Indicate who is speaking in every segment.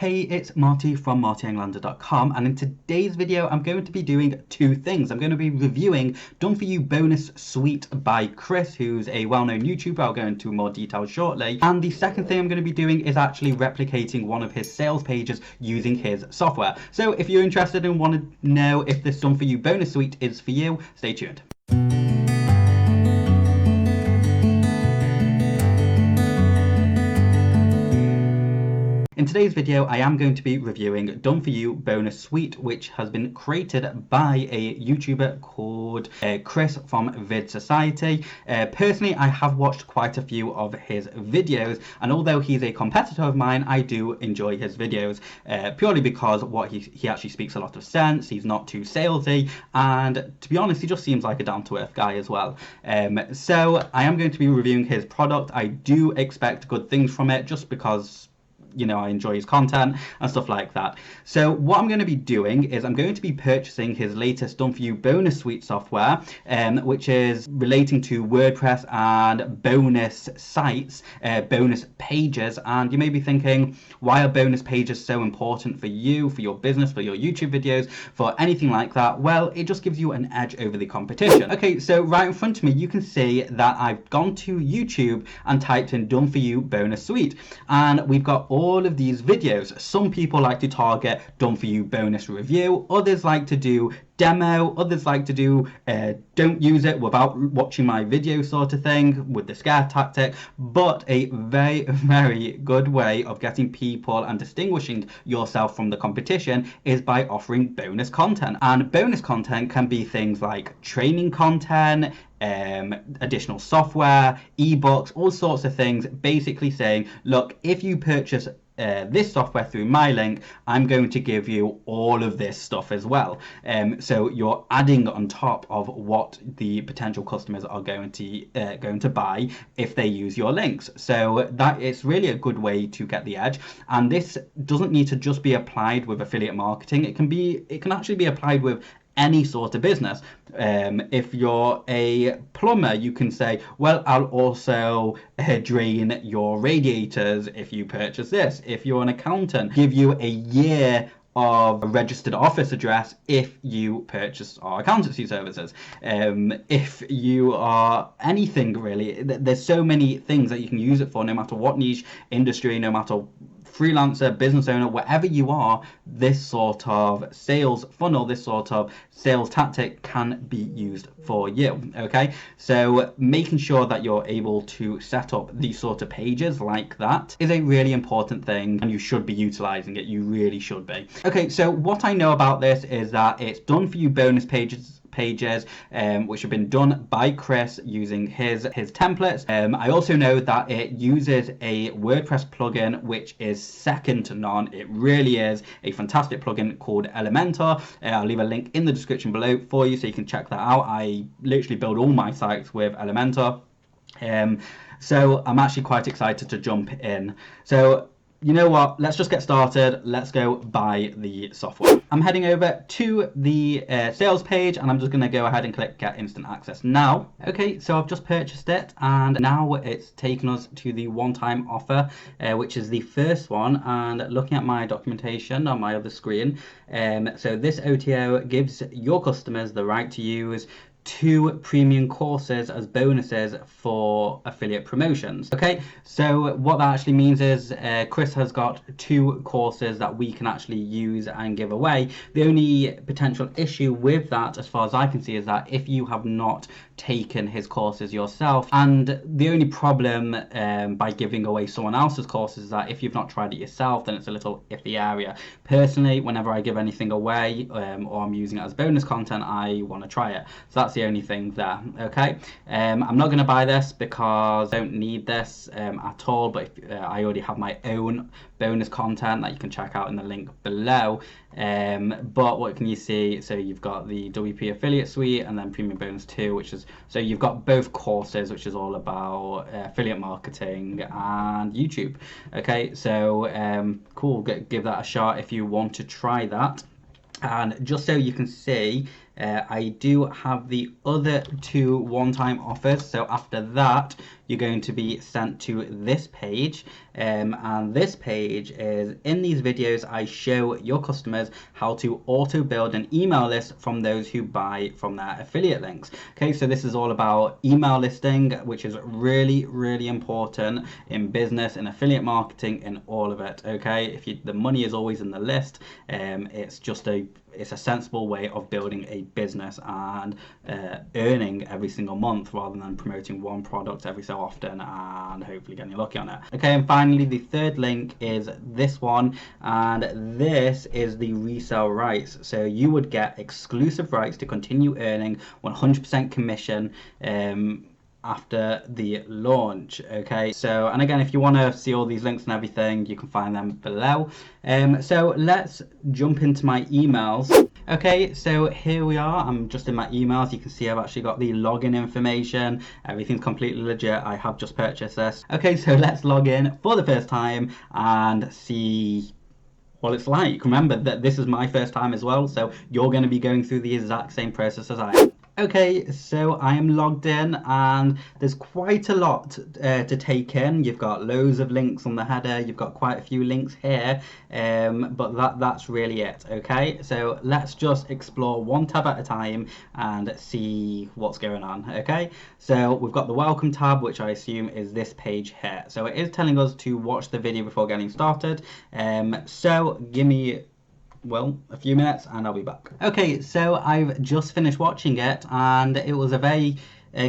Speaker 1: Hey, it's Marty from martyenglander.com, and in today's video I'm going to be doing two things. I'm going to be reviewing Done For You Bonus Suite by Chris, who's a well-known YouTuber. I'll go into more detail shortly. And the second thing I'm going to be doing is actually replicating one of his sales pages using his software. So if you're interested and want to know if this Done For You Bonus Suite is for you, stay tuned. In today's video, I am going to be reviewing Done For You Bonus Suite, which has been created by a YouTuber called Chris from Vid Society. Personally, I have watched quite a few of his videos, and although he's a competitor of mine, I do enjoy his videos purely because he actually speaks a lot of sense. He's not too salesy, and to be honest, he just seems like a down-to-earth guy as well. So I am going to be reviewing his product. I do expect good things from it just because I enjoy his content and stuff like that. So what I'm going to be doing is I'm going to be purchasing his latest Done For You Bonus Suite software, which is relating to WordPress and bonus sites, bonus pages. And you may be thinking, why are bonus pages so important for you, for your business, for your YouTube videos, for anything like that? Well, it just gives you an edge over the competition. Okay, so right in front of me, you can see that I've gone to YouTube and typed in Done For You Bonus Suite, and we've got all of these videos. Some people like to target Done For You bonus review, others like to do demo, others like to do don't use it without watching my video sort of thing with the scare tactic. But a very, very good way of getting people and distinguishing yourself from the competition is by offering bonus content. And bonus content can be things like training content, additional software, ebooks, all sorts of things, basically saying, look, if you purchase this software through my link, I'm going to give you all of this stuff as well. So you're adding on top of what the potential customers are going to buy if they use your links. So that is really a good way to get the edge. And this doesn't need to just be applied with affiliate marketing. It can actually be applied with any sort of business. If you're a plumber, you can say, well, I'll also drain your radiators if you purchase this. If you're an accountant, give you a year of a registered office address if you purchase our accountancy services. If you are anything really, there's so many things that you can use it for, no matter what niche industry, no matter freelancer, business owner, wherever you are. This sort of sales funnel, this sort of sales tactic can be used for you. Okay, so making sure that you're able to set up these sort of pages like that is a really important thing, and you should be utilizing it. You really should be. Okay, so what I know about this is that it's Done For You bonus pages which have been done by Chris using his templates. I also know that it uses a WordPress plugin which is second to none. It really is a fantastic plugin called Elementor. I'll leave a link in the description below for you so you can check that out. I literally build all my sites with Elementor. So I'm actually quite excited to jump in. So you know what, let's just get started. Let's go buy the software. I'm heading over to the sales page, and I'm just going to go ahead and click get instant access now. Okay, so I've just purchased it, and now it's taken us to the one-time offer, which is the first one. And looking at my documentation on my other screen, so this OTO gives your customers the right to use 2 premium courses as bonuses for affiliate promotions. Okay, so what that actually means is Chris has got 2 courses that we can actually use and give away. The only potential issue with that, as far as I can see, is that if you have not taken his courses yourself, and the only problem by giving away someone else's courses is that if you've not tried it yourself, then it's a little iffy area. Personally, whenever I give anything away or I'm using it as bonus content, I want to try it. So that's the only thing there. Okay, I'm not going to buy this because I don't need this at all, but I already have my own bonus content that you can check out in the link below. But what can you see? So you've got the WP affiliate suite and then premium bonus 2, which is, so you've got both courses, which is all about affiliate marketing and YouTube. Okay, so cool, give that a shot if you want to try that. And just so you can see, I do have the other 2 one-time offers. So after that, you're going to be sent to this page, and this page is, in these videos I show your customers how to auto build an email list from those who buy from their affiliate links. Okay, so this is all about email listing, which is really important in business, in affiliate marketing, in all of it. Okay, if the money is always in the list, it's a sensible way of building a business and earning every single month, rather than promoting one product every so often and hopefully getting lucky on it. Okay, and finally the third link is this one, and this is the resale rights. So you would get exclusive rights to continue earning 100% commission after the launch. Okay, so, and again, if you want to see all these links and everything, you can find them below. So let's jump into my emails. Okay, so here we are. I'm just in my emails. You can see I've actually got the login information. Everything's completely legit. I have just purchased this. Okay, so let's log in for the first time and see what it's like. Remember that this is my first time as well, so you're going to be going through the exact same process as I am. Okay, so I am logged in, and there's quite a lot to take in. You've got loads of links on the header, you've got quite a few links here, but that's really it. Okay, so let's just explore one tab at a time and see what's going on. Okay, so we've got the welcome tab, which I assume is this page here. So it is telling us to watch the video before getting started. So give me a few minutes and I'll be back. Okay, so I've just finished watching it, and it was a very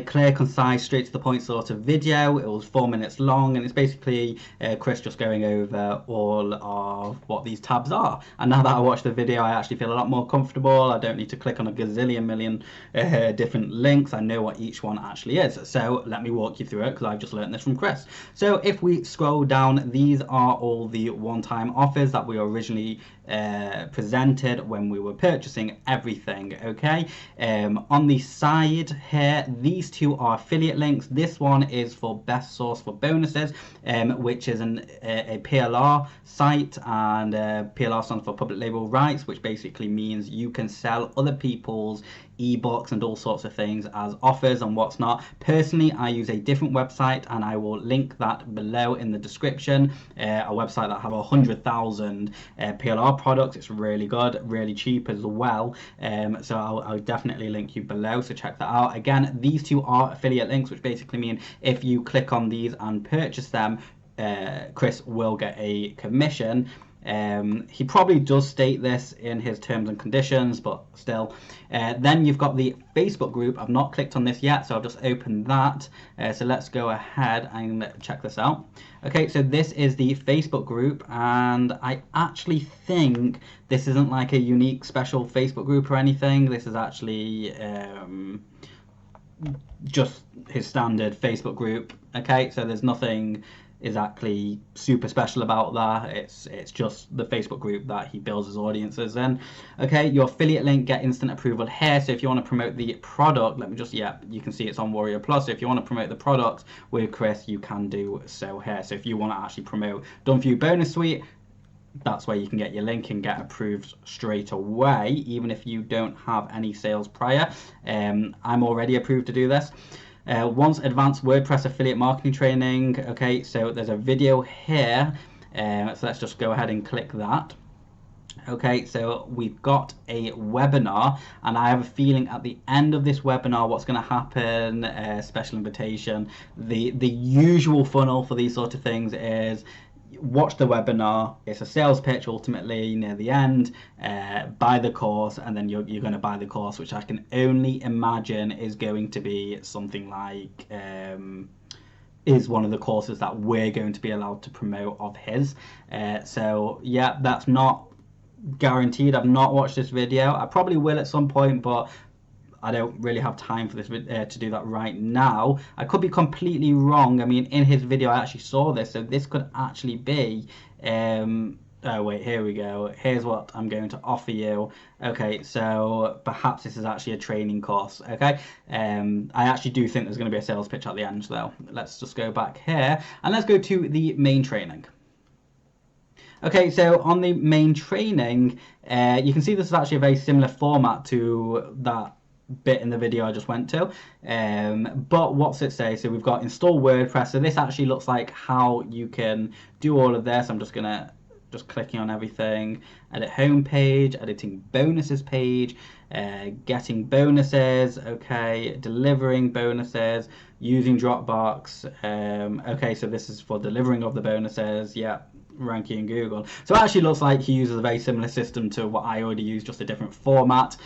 Speaker 1: clear, concise, straight to the point sort of video. It was 4 minutes long, and it's basically Chris just going over all of what these tabs are. And now that I watched the video, I actually feel a lot more comfortable. I don't need to click on a gazillion million different links. I know what each one actually is. So let me walk you through it, because I've just learned this from Chris. So if we scroll down, these are all the one-time offers that we originally presented when we were purchasing everything. Okay, on the side here, these 2 are affiliate links. This one is for best source for bonuses, which is a PLR site, and PLR stands for public label rights, which basically means you can sell other people's ebooks and all sorts of things as offers and what's not. Personally, I use a different website, and I will link that below in the description. A website that have 100,000 PLR products. It's really good, really cheap as well. So I'll definitely link you below, so check that out. Again, these 2 are affiliate links, which basically mean if you click on these and purchase them, Chris will get a commission. He probably does state this in his terms and conditions, but still. Then you've got the Facebook group. I've not clicked on this yet, so I've just opened that. So let's go ahead and check this out. Okay, so this is the Facebook group, and I actually think this isn't like a unique special Facebook group or anything. This is actually just his standard Facebook group. Okay, so there's nothing exactly super special about that. It's just the Facebook group that he builds his audiences in. Okay, your affiliate link, get instant approval here. So if you want to promote the product, you can see it's on Warrior Plus. So if you want to promote the product with Chris, you can do so here. So if you want to actually promote Done For You Bonus Suite, that's where you can get your link and get approved straight away, even if you don't have any sales prior. I'm already approved to do this. Once advanced WordPress affiliate marketing training. Okay, so there's a video here, so let's just go ahead and click that. Okay, so we've got a webinar, and I have a feeling at the end of this webinar what's going to happen, special invitation, the usual funnel for these sort of things is watch the webinar, it's a sales pitch ultimately near the end, buy the course, and then you're going to buy the course, which I can only imagine is going to be something like is one of the courses that we're going to be allowed to promote of his. So yeah, that's not guaranteed. I've not watched this video. I probably will at some point, but I don't really have time for this to do that right now. I could be completely wrong. I mean, in his video I actually saw this, so this could actually be oh wait, here we go. Here's what I'm going to offer you. Okay, so perhaps this is actually a training course. Okay, I actually do think there's going to be a sales pitch at the end though. Let's just go back here and let's go to the main training. Okay, so on the main training, you can see this is actually a very similar format to that bit in the video I just went to. But what's it say? So we've got install WordPress. So this actually looks like how you can do all of this. I'm just gonna clicking on everything, edit home page, editing bonuses page, getting bonuses, okay, delivering bonuses, using Dropbox. Okay, so this is for delivering of the bonuses, yeah, ranking in Google. So it actually looks like he uses a very similar system to what I already use, just a different format.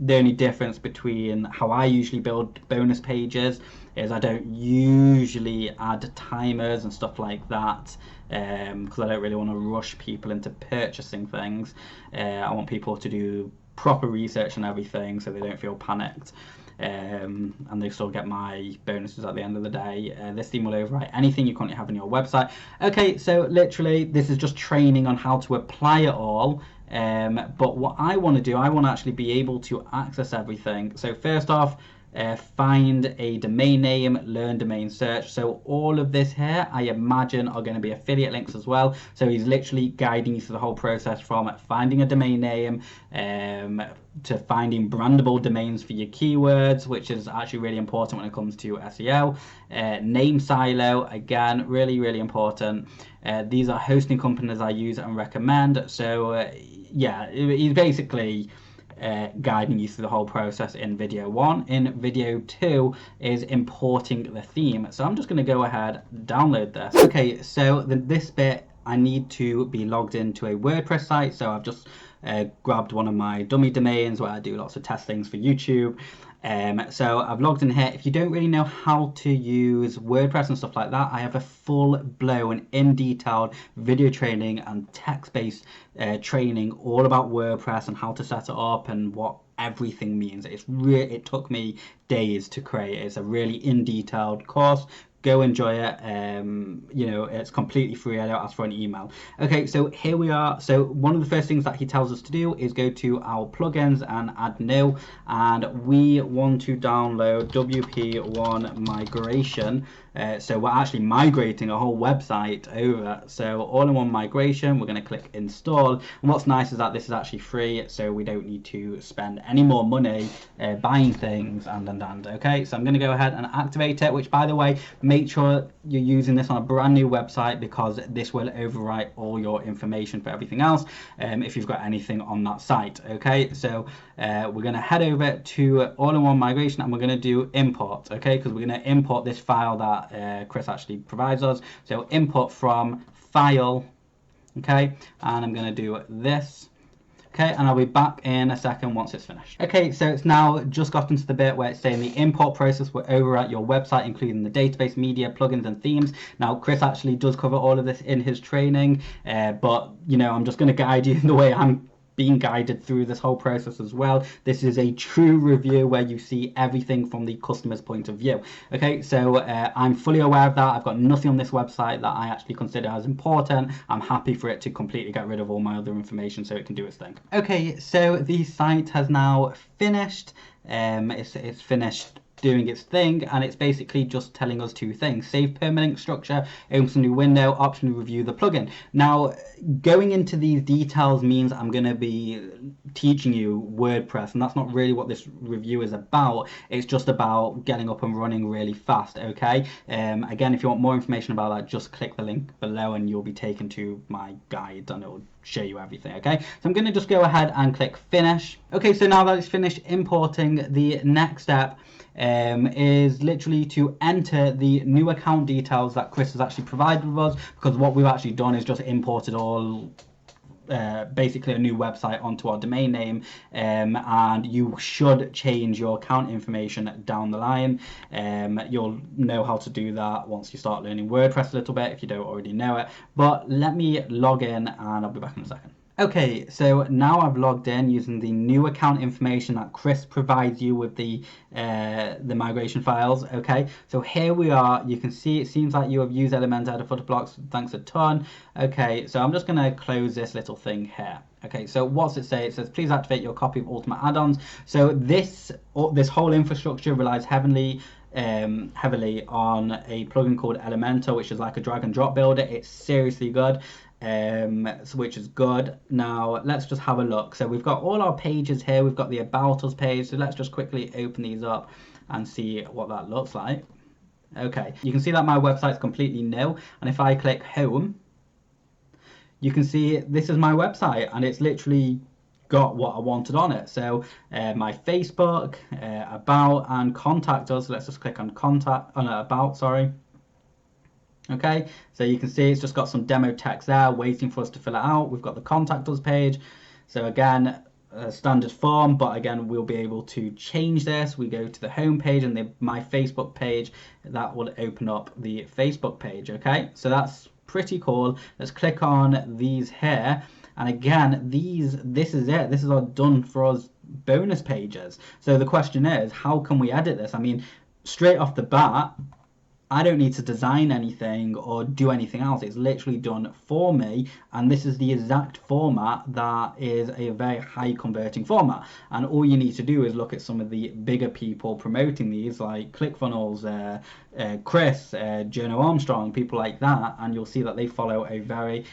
Speaker 1: The only difference between how I usually build bonus pages is I don't usually add timers and stuff like that, because I don't really want to rush people into purchasing things. I want people to do proper research and everything so they don't feel panicked. And they still get my bonuses at the end of the day. This theme will overwrite anything you currently have on your website. Okay, so literally this is just training on how to apply it all. But what I want to do, I want to actually be able to access everything. So first off, find a domain name, learn domain search. So all of this here, I imagine, are going to be affiliate links as well. So he's literally guiding you through the whole process from finding a domain name to finding brandable domains for your keywords, which is actually really important when it comes to SEO. Name silo, again, really important. These are hosting companies I use and recommend. So yeah, he's basically guiding you through the whole process in video 1. In video 2 is importing the theme. So I'm just going to go ahead, download this. Okay, so this bit, I need to be logged into a WordPress site. So I've just grabbed one of my dummy domains where I do lots of test things for YouTube. So I've logged in here. If you don't really know how to use WordPress and stuff like that, I have a full-blown, in-detailed video training and text-based training all about WordPress and how to set it up and what everything means. It took me days to create. It's a really in-detailed course. Go enjoy it. You know, it's completely free. I don't ask for an email. Okay, so here we are. So one of the first things that he tells us to do is go to our plugins and add new, and we want to download WP1 migration. So we're actually migrating a whole website over. So all-in-one migration, we're going to click install. And what's nice is that this is actually free, so we don't need to spend any more money buying things and. Okay, so I'm going to go ahead and activate it, which, by the way, make sure you're using this on a brand new website, because this will overwrite all your information for everything else if you've got anything on that site. Okay, so we're going to head over to all-in-one migration and we're going to do import, okay, because we're going to import this file that Chris actually provides us. So import from file, okay, and I'm going to do this. Okay, and I'll be back in a second once it's finished. Okay, so it's now just gotten to the bit where it's saying the import process will overwrite your website, including the database, media, plugins, and themes. Now, Chris actually does cover all of this in his training, but, you know, I'm just going to guide you in the way I'm being guided through this whole process as well. This is a true review where you see everything from the customer's point of view. Okay, so I'm fully aware of that. I've got nothing on this website that I actually consider as important. I'm happy for it to completely get rid of all my other information so it can do its thing. Okay, so the site has now finished. It's finished doing its thing, and it's basically just telling us two things: save permalink structure, opens a new window, option to review the plugin. Now, going into these details means I'm going to be teaching you WordPress, and that's not really what this review is about. It's just about getting up and running really fast. Okay, again, if you want more information about that, just click the link below and you'll be taken to my guide and it will show you everything. Okay, so I'm going to just go ahead and click finish. Okay, so now that it's finished importing, the next step is literally to enter the new account details that Chris has actually provided with us, because what we've actually done is just imported all basically a new website onto our domain name, and you should change your account information down the line. You'll know how to do that once you start learning WordPress a little bit, if you don't already know it. But let me log in and I'll be back in a second. Okay, so now I've logged in using the new account information that Chris provides you with the migration files. Okay, so here we are. You can see it seems like you have used Elementor added footer blocks. Thanks a ton. Okay, so I'm just going to close this little thing here. Okay, so what's it say? It says, please activate your copy of Ultimate Add-ons. So this whole infrastructure relies heavily on a plugin called Elementor, which is like a drag and drop builder. It's seriously good. which is good. Now let's just have a look. So we've got all our pages here. We've got the About Us page. So let's just quickly open these up and see what that looks like. Okay, you can see that my website's completely new, and if I click home, you can see this is my website, and it's literally got what I wanted on it. So my Facebook, about, and contact us. So let's just click on about, sorry. Okay, so you can see it's just got some demo text there waiting for us to fill it out. We've got the contact us page. So again, standard form, but again, we'll be able to change this. We go to the home page and my Facebook page, that will open up the Facebook page. Okay, so that's pretty cool. Let's click on these here. And again, this is it. This is our done for us bonus pages. So the question is, how can we edit this? I mean, straight off the bat, I don't need to design anything or do anything else. It's literally done for me, and this is the exact format that is a very high converting format. And all you need to do is look at some of the bigger people promoting these, like ClickFunnels, Chris, Jono Armstrong, people like that, and you'll see that they follow a very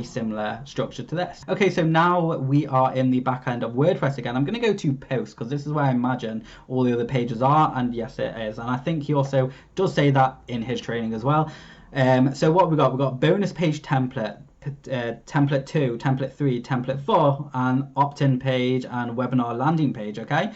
Speaker 1: similar structure to this. Okay, so now we are in the back end of WordPress again. I'm going to go to post because this is where I imagine all the other pages are, and yes it is, and I think he also does say that in his training as well. So what we've got bonus page template, template 2, template 3, template 4, and opt-in page and webinar landing page. Okay,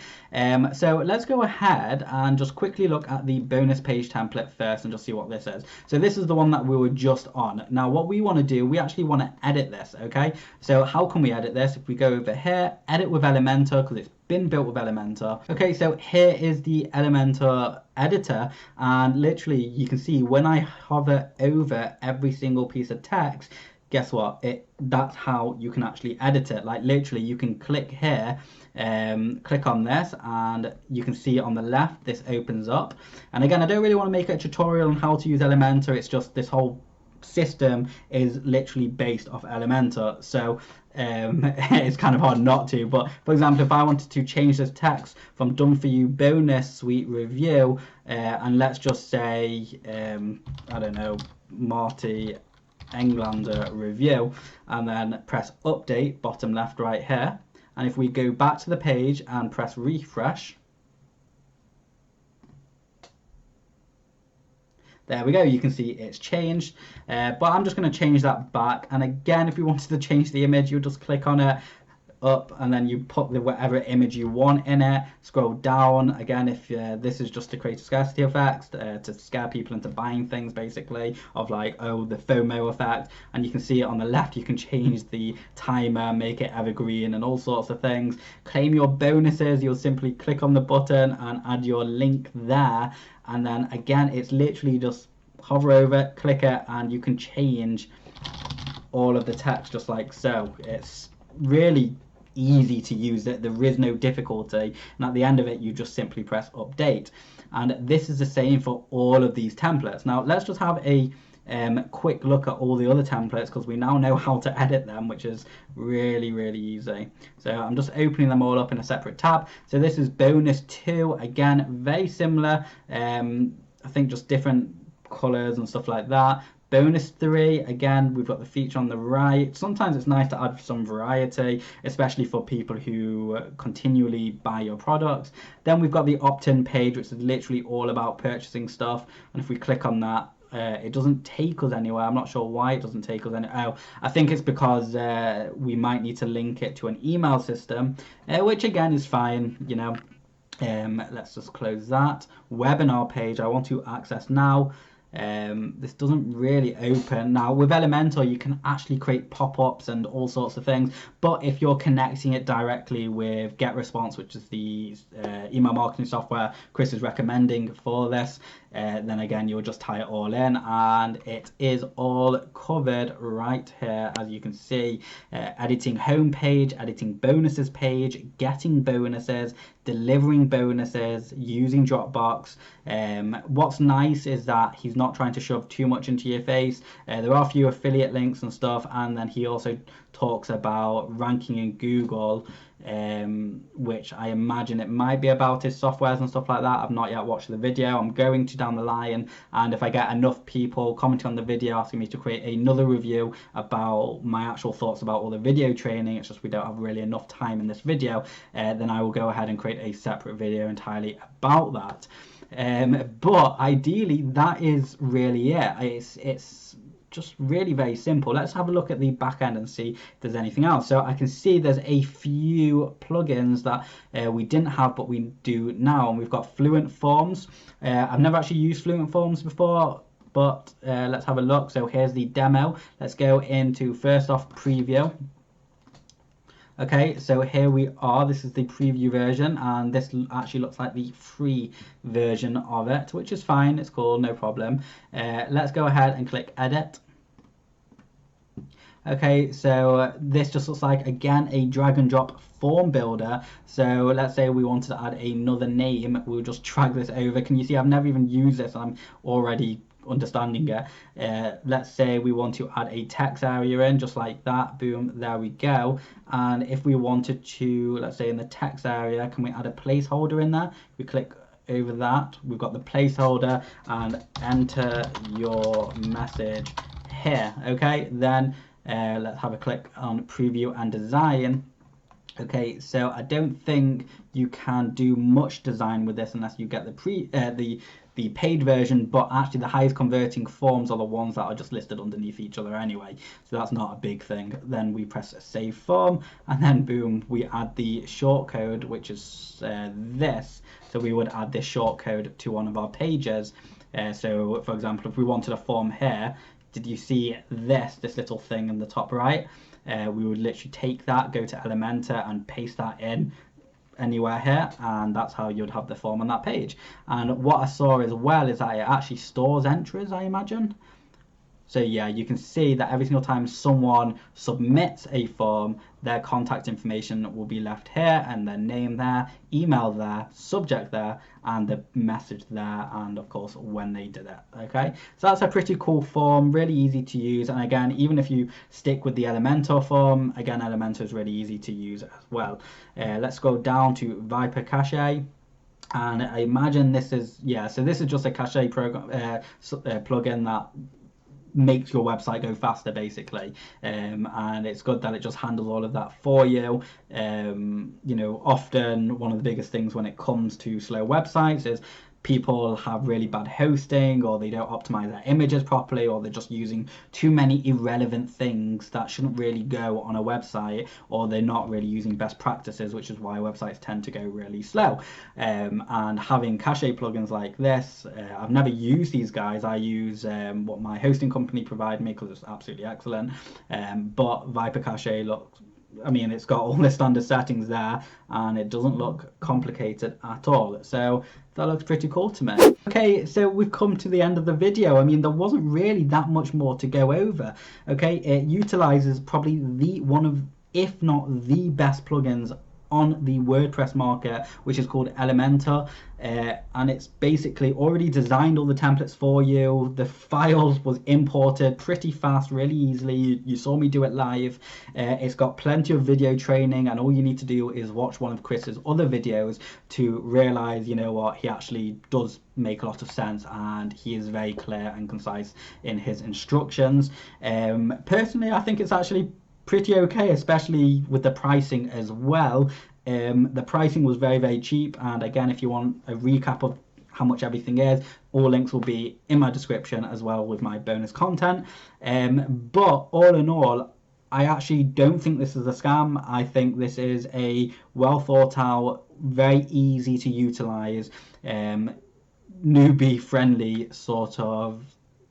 Speaker 1: so let's go ahead and just quickly look at the bonus page template first and just see what this is. So this is the one that we were just on. Now what we want to do, we actually want to edit this. Okay, so how can we edit this? If we go over here, edit with Elementor, because it's been built with Elementor. Okay, so here is the Elementor editor, and literally you can see when I hover over every single piece of text, guess what? That's how you can actually edit it. Like literally you can click here, click on this, and you can see on the left this opens up. And again, I don't really want to make a tutorial on how to use Elementor. It's just this whole system is literally based off Elementor, so it's kind of hard not to. But for example, if I wanted to change this text from done for you bonus suite review, and let's just say I don't know, Marty Englander review, and then press update bottom left right here, and if we go back to the page and press refresh, there we go, you can see it's changed. But I'm just going to change that back, and again, if you wanted to change the image, you just click on it up, and then you put the whatever image you want in it. Scroll down again, if this is just to create a scarcity effect, to scare people into buying things, basically, of like, oh, the FOMO effect. And you can see it on the left, you can change the timer, make it evergreen, and all sorts of things. Claim your bonuses, you'll simply click on the button and add your link there, and then again, it's literally just hover over it, click it, and you can change all of the text just like so. It's really easy to use it, there is no difficulty, and at the end of it you just simply press update. And this is the same for all of these templates. Now let's just have a quick look at all the other templates, because we now know how to edit them, which is really easy. So I'm just opening them all up in a separate tab. So this is bonus 2, again very similar, I think just different colors and stuff like that. Bonus 3, again, we've got the feature on the right. Sometimes it's nice to add some variety, especially for people who continually buy your products. Then we've got the opt-in page, which is literally all about purchasing stuff. And if we click on that, it doesn't take us anywhere. I'm not sure why it doesn't take us anywhere. Oh, I think it's because we might need to link it to an email system, which again is fine, you know. Let's just close that. Webinar page, I want to access now. This doesn't really open. Now with Elementor you can actually create pop-ups and all sorts of things, but if you're connecting it directly with GetResponse, which is the email marketing software Chris is recommending for this, then again you'll just tie it all in, and it is all covered right here, as you can see. Editing homepage, editing bonuses page, getting bonuses, delivering bonuses, using Dropbox. What's nice is that he's not trying to shove too much into your face. There are a few affiliate links and stuff, and then he also talks about ranking in Google, which I imagine it might be about his softwares and stuff like that. I've not yet watched the video. I'm going to down the line, and if I get enough people commenting on the video asking me to create another review about my actual thoughts about all the video training, it's just we don't have really enough time in this video, then I will go ahead and create a separate video entirely about that. But ideally, that is really it. It's just really very simple. Let's have a look at the back end and see if there's anything else. So I can see there's a few plugins that we didn't have but we do now, and we've got Fluent Forms. I've never actually used Fluent Forms before, but let's have a look. So here's the demo. Let's go into, first off, preview. Okay, so here we are. This is the preview version, and this actually looks like the free version of it, which is fine. It's cool, no problem. Let's go ahead and click edit. Okay, so this just looks like, again, a drag and drop form builder. So let's say we wanted to add another name. We'll just drag this over. Can you see I've never even used this? I'm already understanding it. Let's say we want to add a text area in, just like that. Boom, there we go. And if we wanted to, let's say in the text area, can we add a placeholder in there? We click over that, we've got the placeholder, and enter your message here. Okay, then let's have a click on preview and design. Okay, so I don't think you can do much design with this unless you get the paid version, but actually the highest converting forms are the ones that are just listed underneath each other anyway, so that's not a big thing. Then we press save form, and then boom, we add the shortcode, which is this. So we would add this shortcode to one of our pages. So for example, if we wanted a form here, did you see this little thing in the top right? We would literally take that, go to Elementor and paste that in anywhere here, and that's how you'd have the form on that page. And what I saw as well is that it actually stores entries, I imagine. So yeah, you can see that every single time someone submits a form, their contact information will be left here, and their name there, email there, subject there, and the message there, and of course when they did it. Okay, so that's a pretty cool form, really easy to use. And again, even if you stick with the Elementor form, again, Elementor is really easy to use as well. Let's go down to Viper Cache. And I imagine this is, yeah, so this is just a cache program plugin that makes your website go faster, basically, and it's good that it just handles all of that for you. You know, often one of the biggest things when it comes to slow websites is people have really bad hosting, or they don't optimize their images properly, or they're just using too many irrelevant things that shouldn't really go on a website, or they're not really using best practices, which is why websites tend to go really slow. And having cache plugins like this, I've never used these guys. I use what my hosting company provide me because it's absolutely excellent. But Viper Cache looks, I mean, it's got all the standard settings there, and it doesn't look complicated at all. So that looks pretty cool to me. Okay, so we've come to the end of the video. I mean, there wasn't really that much more to go over. Okay, it utilizes probably one of, if not the best plugins on the WordPress market, which is called Elementor, and it's basically already designed all the templates for you. The files was imported pretty fast, really easily. You saw me do it live. It's got plenty of video training, and all you need to do is watch one of Chris's other videos to realize, you know what, he actually does make a lot of sense, and he is very clear and concise in his instructions. Personally, I think it's actually pretty okay, especially with the pricing as well. The pricing was very, very cheap, and again, if you want a recap of how much everything is, all links will be in my description as well with my bonus content. But all in all, I actually don't think this is a scam. I think this is a well thought out, very easy to utilize, newbie friendly sort of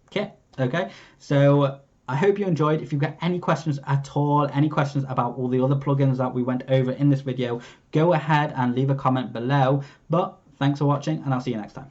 Speaker 1: kit. Okay, so I hope you enjoyed. If you've got any questions at all, any questions about all the other plugins that we went over in this video, go ahead and leave a comment below. But thanks for watching, and I'll see you next time.